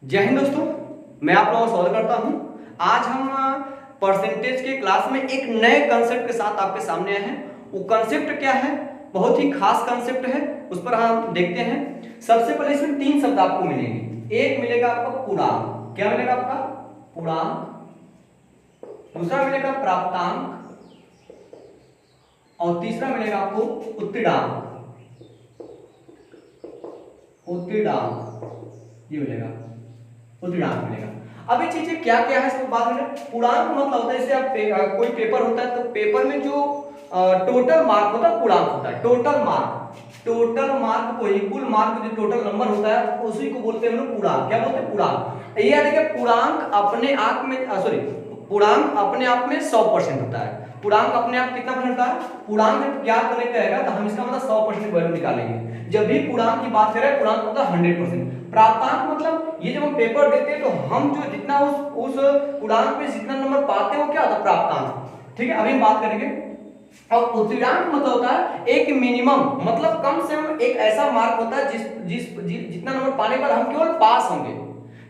जय हिंद दोस्तों, मैं आप लोगों का स्वागत करता हूं। आज हम परसेंटेज के क्लास में एक नए कंसेप्ट के साथ आपके सामने आए हैं। वो कंसेप्ट क्या है? बहुत ही खास कंसेप्ट है, उस पर हम देखते हैं। सबसे पहले इसमें तीन शब्द आपको मिलेंगे। एक मिलेगा आपका पूर्णांक, क्या मिलेगा आपका? पूर्णांक। दूसरा मिलेगा प्राप्तांक और तीसरा मिलेगा आपको उत्तीर्णांक। ये मिलेगा उत्तीर्णांक मिलेगा। अब ये चीजें क्या क्या है इसको बात में। पूर्णांक मतलब होता है जैसे आप कोई पेपर होता है तो पेपर में जो टोटल मार्क होता है पूर्णांक होता है। टोटल मार्क को ही कुल मार्क जो टोटल नंबर होता है उसी को बोलते हैं हम लोग पूर्णांक। क्या बोलते हैं? पूर्णांक। ये याद है कि पूर्णांक अपने आप में पूर्णांक अपने आप में 100% होता है। पूर्णांक अपने आप कितना परसेंट होता है? पूर्णांक क्या करने का रहेगा तो हम इसका मतलब 100% वैल्यू निकालेंगे। जब भी पूर्णांक की बात करें पूर्णांक होता है 100%। प्राप्तांक मतलब ये जब हम पेपर देते हैं तो हम जो जितना उस पूर्णांक में जितना नंबर पाते हैं वो क्या होता है? प्राप्तांक। ठीक है, अभी हम बात करेंगे। और उत्तीर्णांक मतलब होता है एक मिनिमम, मतलब कम से कम एक ऐसा मार्क होता है जितना नंबर पाने पर हम केवल पास होंगे।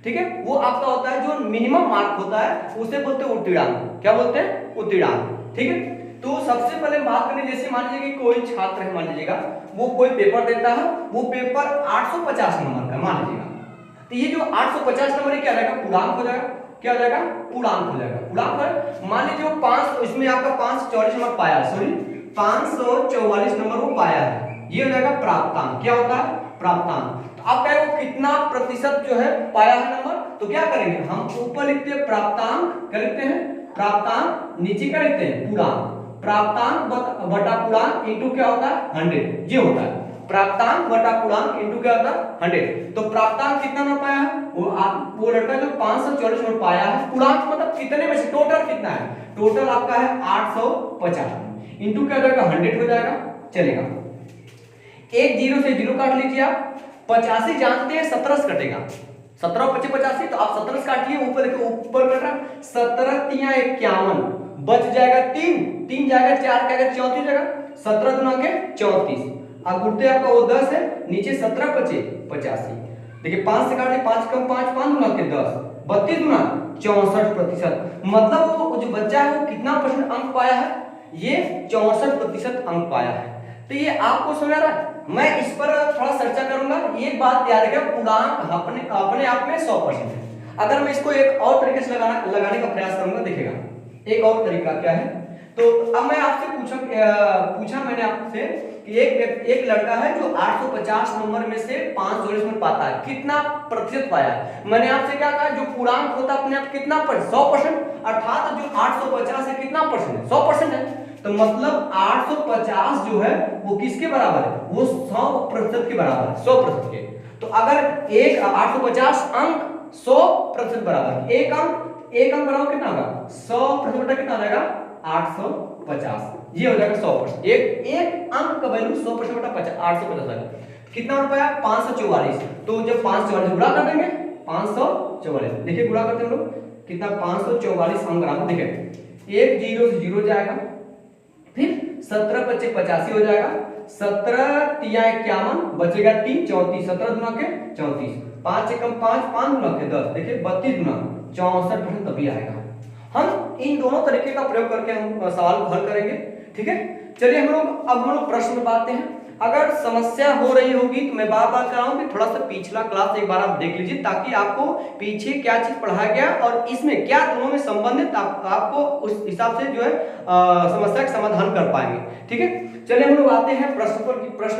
ठीक है, वो आपका होता है जो मिनिमम मार्क होता है उसे बोलते हैं उत्तीर्णांक। क्या बोलते हैं? उत्तीर्णांक। ठीक है, तो सबसे पहले बात करें, जैसे मान लीजिए कि कोई छात्र है, मान लीजिएगा वो कोई पेपर देता है, वो पेपर 850 नंबर का मान लीजिएगा, तो ये जो 850 नंबर है क्या रहेगा? पूर्णांक हो जाएगा। क्या हो जाएगा? पूर्णांक हो जाएगा। पूर्णांक है मान लीजिए वो 5, इसमें आपका 544 नंबर पाया, 544 नंबर वो पाया है, ये हो जाएगा प्राप्तांक। क्या होता है? प्राप्तांक। तो आप कहें वो कितना प्रतिशत जो है पाया है नंबर, तो क्या करेंगे हम? ऊपर लिखते हैं प्राप्तांक, क्या लिखते हैं? प्राप्तांक। नीचे क्या लिखते हैं? पूर्णांक। प्राप्तांक बटा पूर्णांक इंटू क्या होता है? 100। ये होता है प्राप्तांक बटा पूर्णांक इंटू क्या होता है? 100। तो प्राप्तांक कितना नंबर पाया है? वो लड़का जो 544 नंबर पाया है। पूर्णांक मतलब कितने में से? टोटल कितना है? टोटल आपका है 850 इंटू क्या हो जाएगा? 100 हो जाएगा। चलेगा, एक जीरो से जीरो काट लीजिए आप। 85 जानते हैं 17 से कटेगा, 17 और 25 85, तो आप 17 से काटिए। ऊपर देखो, ऊपर कट रहा, 17 तिया 51, बच जाएगा 3 जाएगा 4 का 34 जाएगा, 17 दुना के 34। अब गुणते आपका वो 10 है, नीचे 17 25 85। देखिए 5 से काटे, 5 कम 5 5 दुना के 10, 32 दुना 64%। मतलब वो जो बच्चा है वो कितना परसेंट अंक पाया है? ये 64% अंक पाया है। तो ये आपको समझ आ रहा है? मैं इस पर थोड़ा चर्चा करूंगा। ये बात याद रखिएगा, पूर्णांक अपने आप में 100% है। अगर मैं इसको एक और तरीके से लगाने का प्रयास करूंगा, देखिएगा एक और तरीका क्या है। तो अब मैं आपसे पूछा मैंने आपसे कि एक लड़का है जो 850 नंबर में से 544 नंबर पाता है, कितना प्रतिशत पाया है? मैंने आपसे क्या कहा? जो पूर्णांक होता है अपने आप कितना पर? 100%। अर्थात जो 850 है कितना परसेंट है? 100% है। तो मतलब 850 जो है वो किसके बराबर है? वो 100% के बराबर है, 100% के। तो अगर एक 850 अंक 100% बराबर, एक अंक बराबर कितना होगा? 100% बटा कितना हो जाएगा? 850। ये हो जाएगा 100%। एक अंक का वैल्यू 100% बटा 850 आएगा। कितना रुपया? 544। तो जब 544 गुणा कर देंगे, 544, देखिए गुणा करते हैं हम लोग, कितना? 544 अंक बराबर, देखिए एक जीरो से जीरो जाएगा, फिर 17 25 85 हो जाएगा, 17 तिया 51, बचेगा 3 34, 17 दुना के 34, 5 से कम 5 5 दुना के 10, देखिए 32 दुना 64% तभी आएगा। हम इन दोनों तरीके का प्रयोग करके हम सवाल को हल करेंगे। ठीक है, चलिए हम लोग प्रश्न में आते हैं। अगर समस्या हो रही होगी तो मैं बार बार कह रहा हूं कि थोड़ा सा पिछला क्लास एक बार आप देख लीजिए, ताकि आपको पीछे क्या चीज पढ़ाया गया और इसमें क्या दोनों में संबंधित आपको उस हिसाब से जो है समस्या का समाधान कर पाएंगे। ठीक है, चलिए हम लोग आते हैं प्रश्न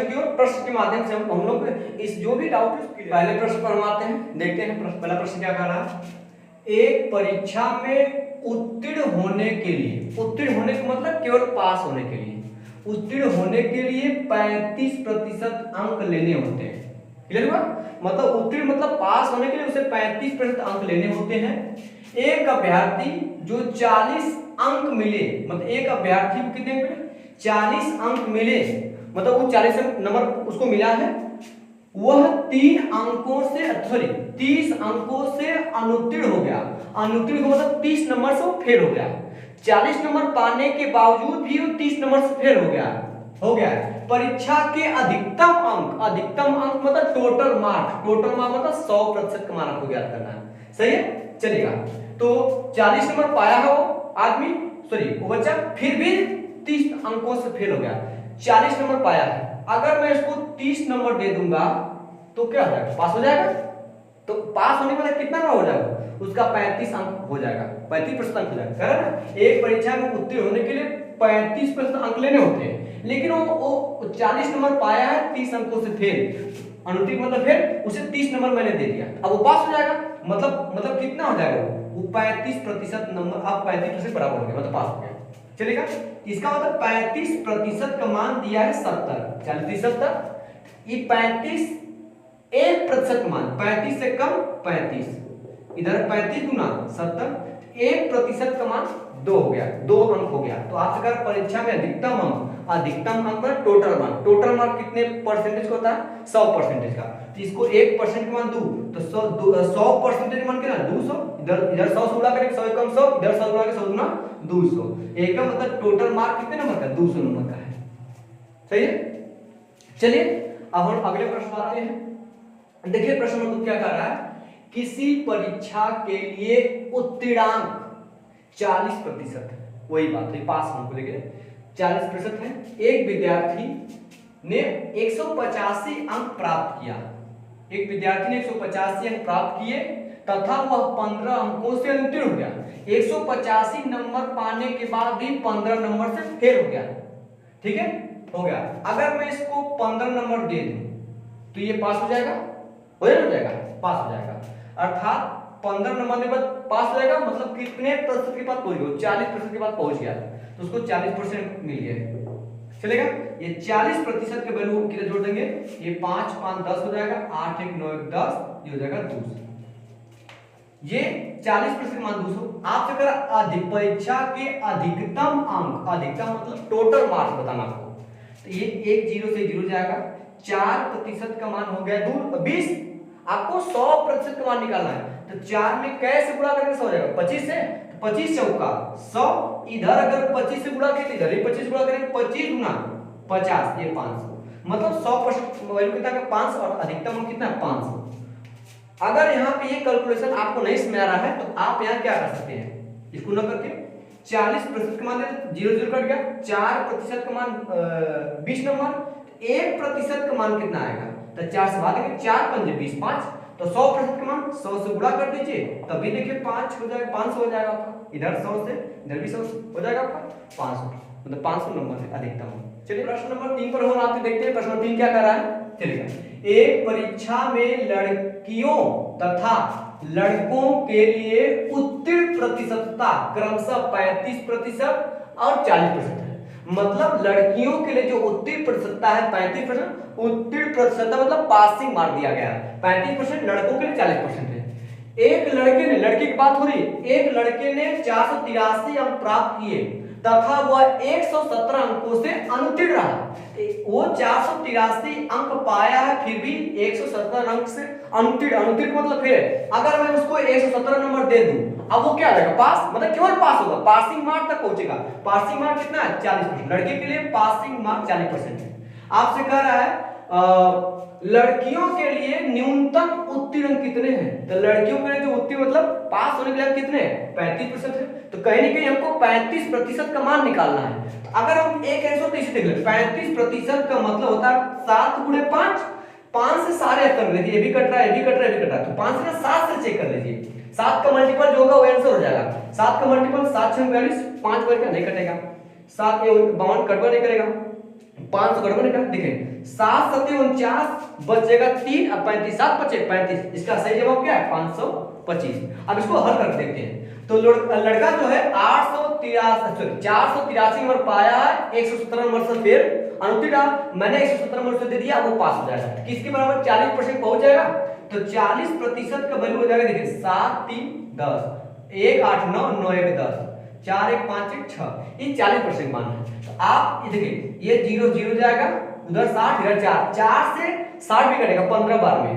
की ओर। प्रश्न के माध्यम से हम लोग इस जो भी डाउट है पहले प्रश्न पर हम आते हैं, देखते हैं पहला प्रश्न क्या कह रहा है। एक परीक्षा में उत्तीर्ण होने के लिए, उत्तीर्ण होने का मतलब केवल पास होने के लिए, उत्तीर्ण होने के लिए 35% अंक लेने होते हैं। क्लियर हुआ? मतलब उत्तीर्ण मतलब पास होने के लिए उसे 35% अंक लेने होते हैं। एक अभ्यर्थी जो 40 अंक मिले, मतलब एक अभ्यर्थी को कितने मिले? 40 अंक मिले, मतलब वो 40 नंबर उसको मिला है, वह 30 अंकों से अनुत्तीर्ण हो गया। अनुत्तीर्ण मतलब 30 नंबर से वो फेल हो गया। 40 नंबर पाने के बावजूद भी वो 30 नंबर से फेल हो गया। परीक्षा के अधिकतम अंक मतलब टोटल मार्क मतलब 100% का मार्क को ज्ञात करना है। सही है, चलेगा। तो 40 नंबर पाया है वो आदमी, सॉरी वो बच्चा, फिर भी 30 अंकों से फेल हो गया। 40 नंबर पाया है, अगर मैं इसको 30 नंबर दे दूंगा तो क्या हो जाएगा, पास हो जाएगा। तो पास होने के बाद कितना नंबर हो जाएगा उसका, 35 अंक हो जाएगा, 35% अंक हो जाएगा, है ना। एक परीक्षा में उत्तीर्ण होने के लिए 35% अंक लेने होते हैं, लेकिन वो 40 नंबर पाया है, 30 अंकों से फेल, अनुत्तीर्ण मतलब फेल, उसे 30 नंबर मैंने दे दिया, अब वो पास हो जाएगा। मतलब कितना हो जाएगा वो 35% नंबर, अब 35% बराबर हो गया, मतलब पास हो गया, चलेगा। इसका मतलब 35% का मान दिया है 70, 40 70, ये 35 1% का मान, 35 से कम 35, इधर 35 गुना 70, 1% का मान 2 हो गया, 2 अंक हो गया। तो आपसे कहा परीक्षा में अधिकतम अंक में टोटल मार्क कितने परसेंटेज का होता है, 100% का। तो इसको 1% का मान दूं तो 100% मान कितना, 200, इधर 100 से गुणा करेंगे, 100 कम 100, इधर 100 गुणा के 100 गुना 200, एक का मतलब टोटल मार्क कितने नंबर का, 200 नंबर का है। सही है, चलिए अब हम अगले प्रश्न पर आते हैं। देखिए प्रश्न नंबर क्या कर रहा है, किसी परीक्षा के लिए उत्तीर्णांक 40%, वही बात है, पास होने को लेकर 40% है। एक विद्यार्थी ने 185 अंक प्राप्त किया, एक विद्यार्थी ने 185 अंक प्राप्त किए तथा वह 15 अंकों से उत्तीर्ण हो गया। 185 नंबर पाने के बाद भी 15 नंबर से फेल हो गया, ठीक है, हो गया। अगर मैं इसको 15 नंबर दे दूं तो ये पास हो जाएगा, हो जाएगा, पास हो जाएगा, अर्थात 15 नंबर के बाद पास हो जाएगा, मतलब कितने प्रतिशत के बाद पहुंच गया, 40% के बाद पहुंच गया, तो उसको 40% मिल गया, चलेगा। ये 40% के वैल्यू किधर जोड़ देंगे, ये 5 5 10 हो जाएगा, 8 1 9 1 10, ये हो जाएगा 200, ये 40% मान 200। आपसे करा परीक्षा के अधिकतम अंक, अधिकतम मतलब टोटल मार्क्स बताना आपको, तो ये 1 0 से 0 जाएगा, 4% का मान हो गया 20, आपको 100% का मान निकालना है, तो 4 में कैसे गुणा करेंगे, 100 हो जाएगा, 25 से, 25 चौका 100, इधर अगर 25 से गुणा करें इधर ही 25 गुणा करेंगे, 25 गुना 50, ये 500, मतलब 100% वैल्यू कितना है 500, और अधिकतम अंक कितना है 500। अगर यहाँ पे ये कैलकुलेशन आपको नहीं समझ आ रहा है तो आप यहाँ क्या कर सकते हैं, इसको न करके 40% का मान 0 0 कट गया, 4% का मान 20 नंबर, 1% का मान कितना आएगा, तो 4 से भाग देंगे, 4 पंजे 20 5, तो 100% का मान 100 से गुणा कर दीजिए, तभी देखिए 5 हो जाएगा, 500 हो जाएगा आपका, इधर 100 से इधर भी 100 हो जाएगा आपका 500, मतलब 500 नंबर है अधिकतम। चलिए प्रश्न नंबर 3 पर हम आते देखते हैं, प्रश्न नंबर 3 क्या कर रहा है, चलिए। एक परीक्षा में लड़कियों तथा लड़कों के लिए उत्तीर्ण प्रतिशतता क्रमशः 35% और 40% है, मतलब लड़कियों के लिए जो उत्तीर्ण प्रतिशतता है 35%, उत्तीर्ण प्रतिशतता मतलब पासिंग मार्क दिया गया है 35%, लड़कों के लिए 40% है। एक लड़के ने, लड़की की बात हो रही है, एक लड़के ने 483 अंक प्राप्त किए तथा वह 117 अंकों से अनुत्तीर्ण रहा, वो 483 अंक पाया है फिर भी 117 अंक से अनुत्तीर्ण मतलब फिर अगर मैं उसको 117 नंबर दे दूं, अब वो क्या आ जाएगा, पास, मतलब केवल पास होगा, पासिंग मार्क तक पहुंचेगा। पासिंग मार्क कितना है 40%, लड़के के लिए पासिंग मार्क 40% है। आपसे कह रहा है लड़कियों के लिए न्यूनतम उत्तीर्ण कितने हैं, तो लड़कियों के लिए जो उत्तीर्ण मतलब पास होने के लिए कितने 35% है, तो कहीं ना कहीं हमको 35% का मान निकालना है। तो अगर हम एक ऐसा देख ले 35% का मतलब होता है 7 गुणे 5, 5 से सारे कर लीजिए, ये भी कट रहा है, ये भी कट रहा है, ये भी कट रहा है, तो 5 से 7 से चेक कर लीजिए, 7 का मल्टीपल जो होगा वो आंसर हो जाएगा, 7 का मल्टीपल 7 6 42, 5 वर्ग का नहीं कटेगा, 7 52 कटवा नहीं करेगा, 500 गड़बड़ निकाल, देखिए 7 7 49 बचेगा 3 और 35 7 बचे 35, इसका सही जवाब क्या है 525। अब इसको हल कर देखते हैं, तो लड़का जो है 483 नंबर पाया है, 117 नंबर से फिर अनुत्तीर्ण, मैंने 117 नंबर से दे दिया, वो पास हो जाएगा, किसके बराबर 40% पहुंच जाएगा, तो 40% का वैल्यू हो जाएगा, देखिए 7 3 10, 1 8 9 9 1 10, 4 1 5 1 6, ये 40% मान है। तो आप ये देखिए ये 0 0 जाएगा, उधर 60 इधर 4, 4 से 60 भी कटेगा 15 बार में,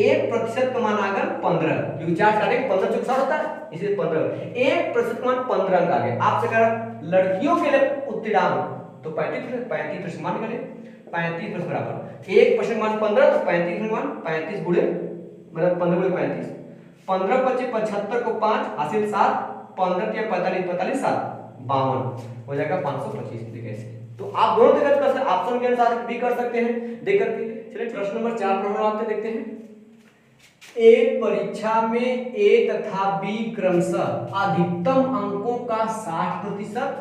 1% का मान आएगा 15, क्योंकि 4 काटेंगे 15 चौक 60 होता है, इसलिए 15, 1% का मान 15 अंक आ गया। आपसे कह रहा लड़कियों के लिए उत्तीर्ण तो 35% मान निकाले, 35% बराबर 1% मान 15 तो 35 मान 35 गुणे मतलब 15 गुणे 35, 15 पच्चीस 75 को 5 हासिल 7, 15 या 45 45 7 52 हो जाएगा 525 देखिए। तो आप दोनों तरीके कर सकते हैं, ऑप्शन के अनुसार भी कर सकते हैं देख करके। चलिए प्रश्न नंबर 4 पर आते देखते हैं। एक परीक्षा में ए तथा बी क्रमशः अधिकतम अंकों का 60%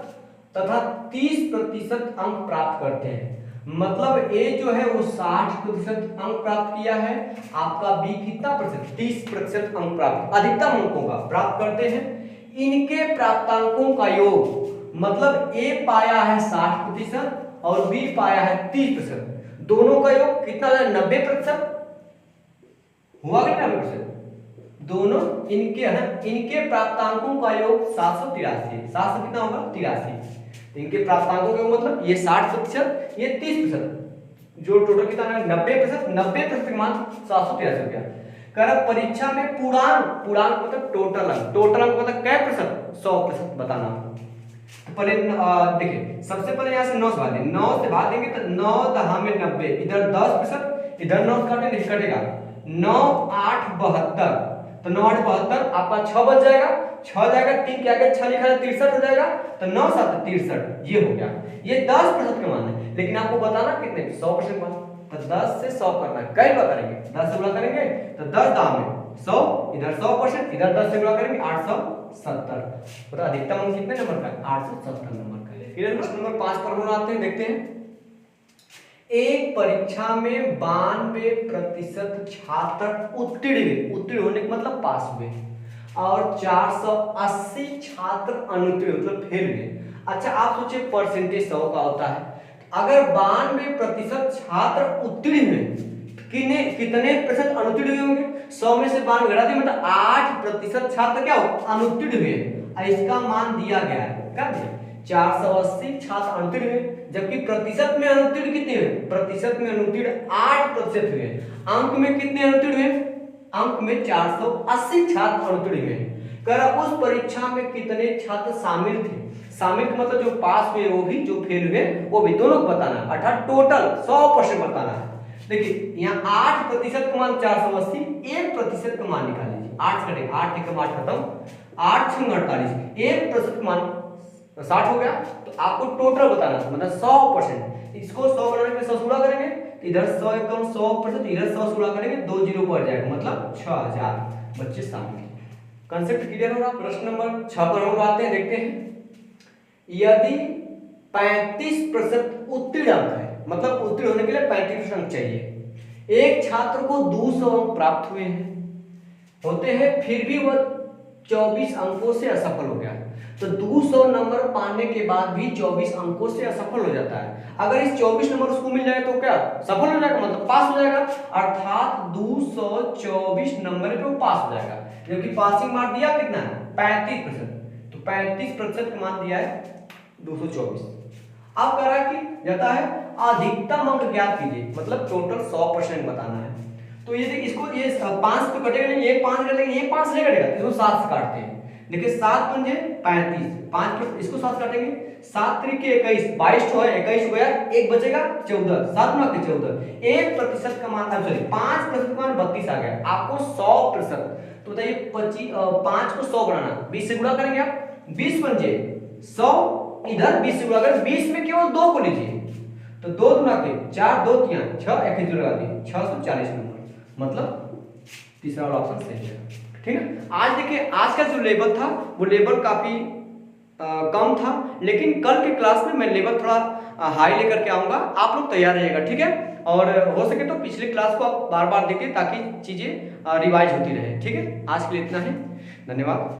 तथा 30% अंक प्राप्त करते हैं। मतलब ए जो है वो 60% अंक प्राप्त किया है, आपका बी कितना प्रतिशत 30% अंक प्राप्त अधिकतम अंकों का प्राप्त करते हैं। इनके प्राप्तांकों का योग मतलब ए पाया है 60% और बी पाया है 30%, दोनों का योग कितना है 90% हुआ कि 90%। दोनों इनके प्राप्तांकों का योग 783 है। 700 कितना होगा 83। इनके प्राप्तांकों का मतलब ये 60% ये 30%, जो टोटल कितना है 90%। 90% का मान 783 रुपया। कह रहा परीक्षा में पूर्णांक मतलब टोटल अंक मतलब कै प्रतिशत 100% बताना। तो पहले देखिए सबसे पहले यहाँ से 9 से भाग देंगे, 9 से भाग देंगे तो 9 दहा में 90, इधर 10%, इधर 9 काटेंगे कटेगा 9 8 72, तो 9 8 72 आपका 6 बच जाएगा, 6 जाएगा 3 के आगे 6 लिखा है 63 हो जाएगा, तो 9 7 63 ये हो गया। ये 10% का मान है, लेकिन आपको बताना कितने 100% मान, तो 10 से 100 करना है। कई बार करेंगे 10 से गुणा करेंगे तो 10 दाम में 100, इधर 100%, इधर 10 से गुणा करेंगे 870। तो अधिकतम अंक कितने नंबर का 870 नंबर का। फिर प्रश्न नंबर 5 पर हम आते हैं देखते हैं। एक परीक्षा में 92% छात्र उत्तीर्ण होने का मतलब पास हुए और 480 छात्र अनुत्तीर्ण मतलब फेल हुए। अच्छा आप सोचिए परसेंटेज 100 का होता है, अगर 92% छात्र उत्तीर्ण हुए कितने प्रतिशत अनुत्तीर्ण होंगे 100 में से 92 घटा दिए मतलब 8% छात्र क्या हो अनुत्तीर्ण हुए। इसका मान दिया गया है क्या 480 छात्र अनुत्तीर्ण हुए, जबकि प्रतिशत में अनुत्तीर्ण कितने हुए, प्रतिशत में अनुत्तीर्ण 8% हुए। अंक में कितने अनुत्तीर्ण हुए, अंक में 480 छात्र अनुत्तीर्ण हुए। कर उस परीक्षा में कितने छात्र शामिल थे, शामिल का मतलब जो पास हुए वो भी जो फेल हुए वो भी, दोनों को बताना है, अर्थात टोटल 100% बताना है। देखिए यहाँ 8% का मान 480, 1% का मान निकाल लीजिए, 8 कटेगा 8 एक 8 खत्म, 8 6 48, 1% का मान 60 हो गया। तो आपको टोटल बताना है मतलब 100%। इसको 100 बनाने में 100 से गुणा करेंगे तो इधर 100 एकदम 100%, इधर 100 से गुणा करेंगे 2 जीरो बढ़ जाएगा मतलब 6000 बच्चे शामिल। कंसेप्ट क्लियर होगा। प्रश्न नंबर 6 पर हम आते हैं देखते हैं। यदि 35% उत्तीर्ण अंक है मतलब उत्तीर्ण होने के लिए 35% अंक चाहिए, एक छात्र को 200 अंक प्राप्त हुए हैं होते हैं फिर भी वह 24 अंकों से असफल हो गया, तो 200 नंबर पाने के बाद भी 24 अंकों से असफल हो जाता है। अगर इस 24 नंबर उसको मिल जाए तो क्या सफल हो जाएगा मतलब पास हो जाएगा, अर्थात 224 नंबर पे वो पास हो जाएगा। जबकि पासिंग मार्क दिया कितना है 35%, तो 35% का मान दिया है 224। अब कह रहा है कि जाता है अधिकतम अंक ज्ञात कीजिए, मतलब टोटल 100% बताना है। तो ये देखिए इसको ये 5 तो कटेगा नहीं, ये 5 कटेगा, ये 5 नहीं कटेगा, इसको 7 से काटते हैं। देखिए 7 पंजे 35, 5 पर इसको 7 काटेंगे, 7 त्रिके 21, 22 तो है 21 हो गया, एक बचेगा 14, 7 में 14, 1% का मान सॉरी 5% का मान 32 आ गया। आपको 100% तो बताइए 5 को 100 बनाना, 20 से गुणा करेंगे आप, 20 पंजे 100, इधर 20 से गुणा करें, 20 में केवल 2 को लीजिए तो 2 गुना के 4 2 3 6 1 जीरो लगा दिए 640 नंबर, मतलब तीसरा वाला ऑप्शन सही है। ठीक है। आज देखिए आज का जो लेवल था वो लेवल काफी कम था, लेकिन कल के क्लास में मैं लेवल थोड़ा हाई लेकर के आऊंगा, आप लोग तैयार रहिएगा। ठीक है। और हो सके तो पिछले क्लास को आप बार बार देखिए ताकि चीजें रिवाइज होती रहे। ठीक है। आज के लिए इतना ही, धन्यवाद।